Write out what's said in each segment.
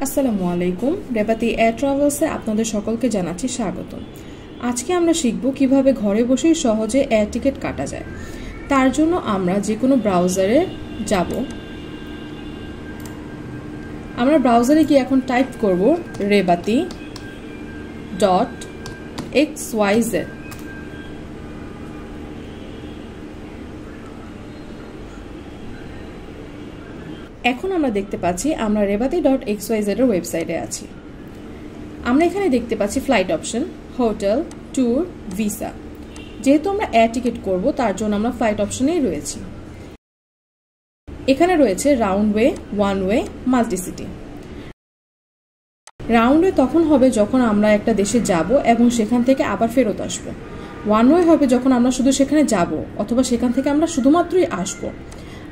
আসসালামু আলাইকুম। রেবাতি এয়ার ট্রাভেলসে আপনাদের সকলকে জানাচ্ছি স্বাগত। আজকে আমরা শিখব কিভাবে ঘরে বসেই সহজে এয়ার টিকিট কাটা যায়। তার জন্য আমরা যে কোনো ব্রাউজারে যাব। আমরা ব্রাউজারে গিয়ে এখন টাইপ করব rebati.xyz। এখন আমরা দেখতে পাচ্ছি আমরা rebati.xyz এর ওয়েবসাইটে আছি। আমরা এখানে দেখতে পাচ্ছি flight option, hotel, tour, visa. যেহেতু আমরা এয়ার টিকিট করব তার জন্য আমরা ফ্লাইট অপশনেই রয়েছি। এখানে রয়েছে round way, one way, multicity. Round way তখন হবে যখন আমরা একটা দেশে যাব এবং সেখান থেকে আবার ফেরত আসব। ওয়ান ওয়ে হবে যখন আমরা শুধু সেখানে যাব অথবা সেখান থেকে আমরা শুধুমাত্রই আসব।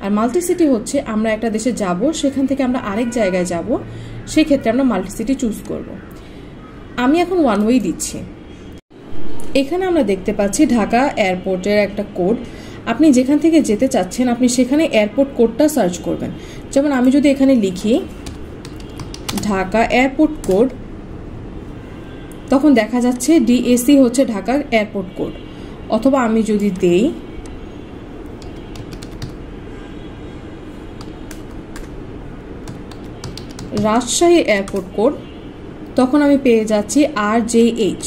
আর মাল্টিসিটি হচ্ছে আমরা একটা দেশে যাব, সেখান থেকে আমরা আরেক জায়গায় যাব, সেই ক্ষেত্রে আমরা মাল্টিসিটি চুজ করব। আমি এখন ওয়ান ওয়ে দিচ্ছি। এখানে আমরা দেখতে পাচ্ছি ঢাকা এয়ারপোর্টের একটা কোড। আপনি যেখান থেকে যেতে চাচ্ছেন আপনি সেখানে এয়ারপোর্ট কোডটা সার্চ করবেন। যেমন আমি যদি এখানে লিখি ঢাকা এয়ারপোর্ট কোড, তখন দেখা যাচ্ছে ডিএসি হচ্ছে ঢাকার এয়ারপোর্ট কোড। অথবা আমি যদি দেই রাজশাহী এয়ারপোর্ট কোড, তখন আমি পেয়ে যাচ্ছি RJH।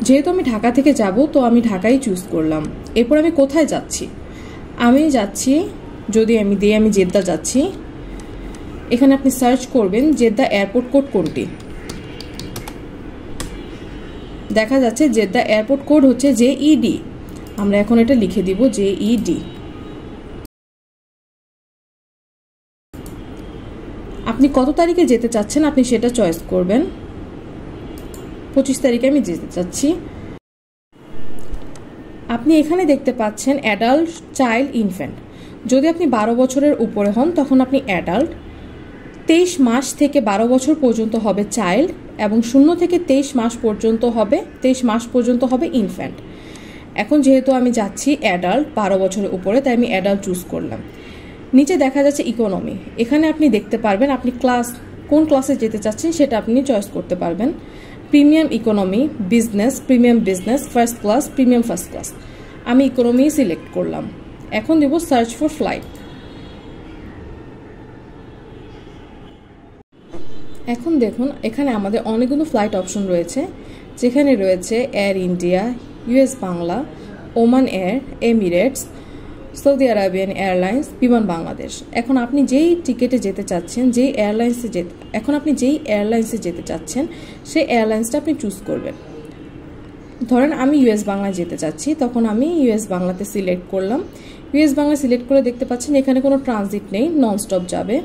যেহেতু আমি ঢাকা থেকে যাব তো আমি ঢাকাই চুজ করলাম। এরপর আমি কোথায় যাচ্ছি, আমি যাচ্ছি, যদি আমি দিই আমি জেদ্দা যাচ্ছি। এখানে আপনি সার্চ করবেন জেদ্দা এয়ারপোর্ট কোড কোনটি। দেখা যাচ্ছে জেদ্দা এয়ারপোর্ট কোড হচ্ছে JED। আমরা এখন এটা লিখে দিব JED। আপনি কত তারিখে যেতে চাচ্ছেন আপনি সেটা চয়েস করবেন। 25 তারিখে আমি যেতে চাচ্ছি। আপনি এখানে দেখতে পাচ্ছেন অ্যাডাল্ট, চাইল্ড, ইনফ্যান্ট। যদি আপনি 12 বছরের উপরে হন তখন আপনি অ্যাডাল্ট, 23 মাস থেকে 12 বছর পর্যন্ত হবে চাইল্ড এবং 0 থেকে 23 মাস পর্যন্ত হবে ইনফ্যান্ট। এখন যেহেতু আমি যাচ্ছি অ্যাডাল্ট 12 বছরের উপরে, তাই আমি অ্যাডাল্ট চুজ করলাম। নিচে দেখা যাচ্ছে ইকোনমি। এখানে আপনি দেখতে পারবেন আপনি কোন ক্লাসে যেতে চাচ্ছেন সেটা আপনি চয়েস করতে পারবেন। Premium economy, business, premium business, first class, premium first class. আমি ইকোনমি সিলেক্ট করলাম। এখন দেব সার্চ ফর ফ্লাইট। এখন দেখুন এখানে আমাদের অনেকগুলো ফ্লাইট অপশন রয়েছে, যেখানে রয়েছে air India, US Bangla, Oman air, Emirates, Saudi Arabian airlines, বিমান বাংলাদেশ। এখন আপনি যেই টিকেটে যেতে চাচ্ছেন, যেই এয়ারলাইন্সে যেতে চাচ্ছেন সেই এয়ারলাইন্সটা আপনি চুজ করবেন। ধরেন আমি US বাংলায় যেতে চাচ্ছি, তখন আমি US বাংলাতে সিলেক্ট করলাম। US বাংলা সিলেক্ট করে দেখতে পাচ্ছেন এখানে কোনো ট্রানজিট নেই, ননস্টপ যাবে।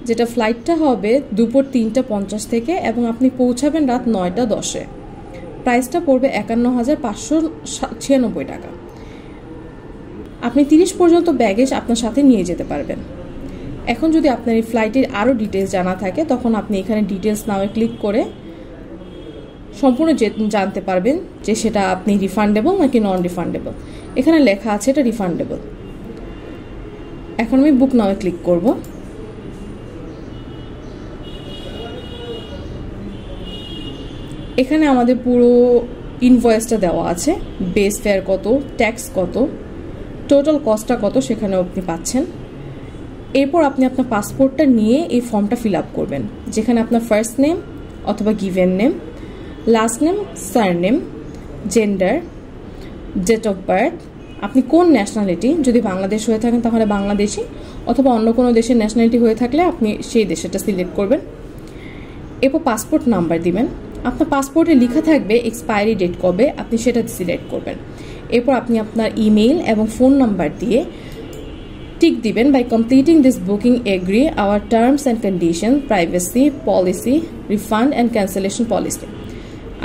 যেটা ফ্লাইটটা হবে দুপুর 3:50 থেকে এবং আপনি পৌঁছাবেন রাত 9:10-এ। প্রাইসটা পড়বে 51,596 টাকা। আপনি 30 পর্যন্ত ব্যাগেজ আপনার সাথে নিয়ে যেতে পারবেন। এখন যদি আপনার এই ফ্লাইটের আরও ডিটেলস জানা থাকে তখন আপনি এখানে ডিটেলস নামে ক্লিক করে সম্পূর্ণ জানতে পারবেন যে সেটা আপনি রিফান্ডেবল নাকি নন রিফান্ডেবল। এখানে লেখা আছে এটা রিফান্ডেবল। এখন আমি বুক নামে ক্লিক করব। এখানে আমাদের পুরো ইনভয়েসটা দেওয়া আছে, বেস ফেয়ার কত, ট্যাক্স কত, টোটাল কস্টটা কত সেখানে আপনি পাচ্ছেন। এরপর আপনি আপনার পাসপোর্টটা নিয়ে এই ফর্মটা ফিল আপ করবেন, যেখানে আপনার ফার্স্ট নেম অথবা given name, last name, surname, gender, date of birth, আপনি কোন ন্যাশনালিটি, যদি বাংলাদেশ হয়ে থাকেন তাহলে বাংলাদেশি, অথবা অন্য কোনো দেশের ন্যাশনালিটি হয়ে থাকলে আপনি সেই দেশেরটা সিলেক্ট করবেন। এরপর পাসপোর্ট নাম্বার দিবেন। আপনার পাসপোর্টে লেখা থাকবে এক্সপায়ারি ডেট কবে, আপনি সেটা সিলেক্ট করবেন। এরপর আপনি আপনার ইমেইল এবং ফোন নাম্বার দিয়ে টিক দিবেন, by completing this booking agree our terms and condition, privacy policy, refund and cancellation policy.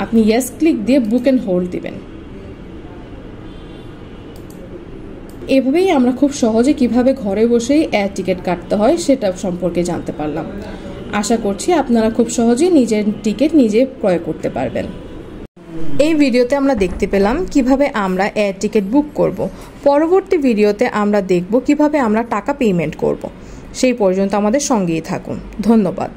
আপনি ইয়েস ক্লিক দিয়ে বুক অ্যান্ড হোল্ড দিবেন। এভাবেই আমরা খুব সহজে কিভাবে ঘরে বসেই এয়ার টিকিট কাটতে হয় সেটা সম্পর্কে জানতে পারলাম। আশা করছি আপনারা খুব সহজেই নিজের টিকিট নিজে ক্রয় করতে পারবেন। এই ভিডিওতে আমরা দেখতে পেলাম কিভাবে আমরা এয়ার টিকিট বুক করব। পরবর্তী ভিডিওতে আমরা দেখব কিভাবে আমরা টাকা পেমেন্ট করব। সেই পর্যন্ত আমাদের সঙ্গেই থাকুন। ধন্যবাদ।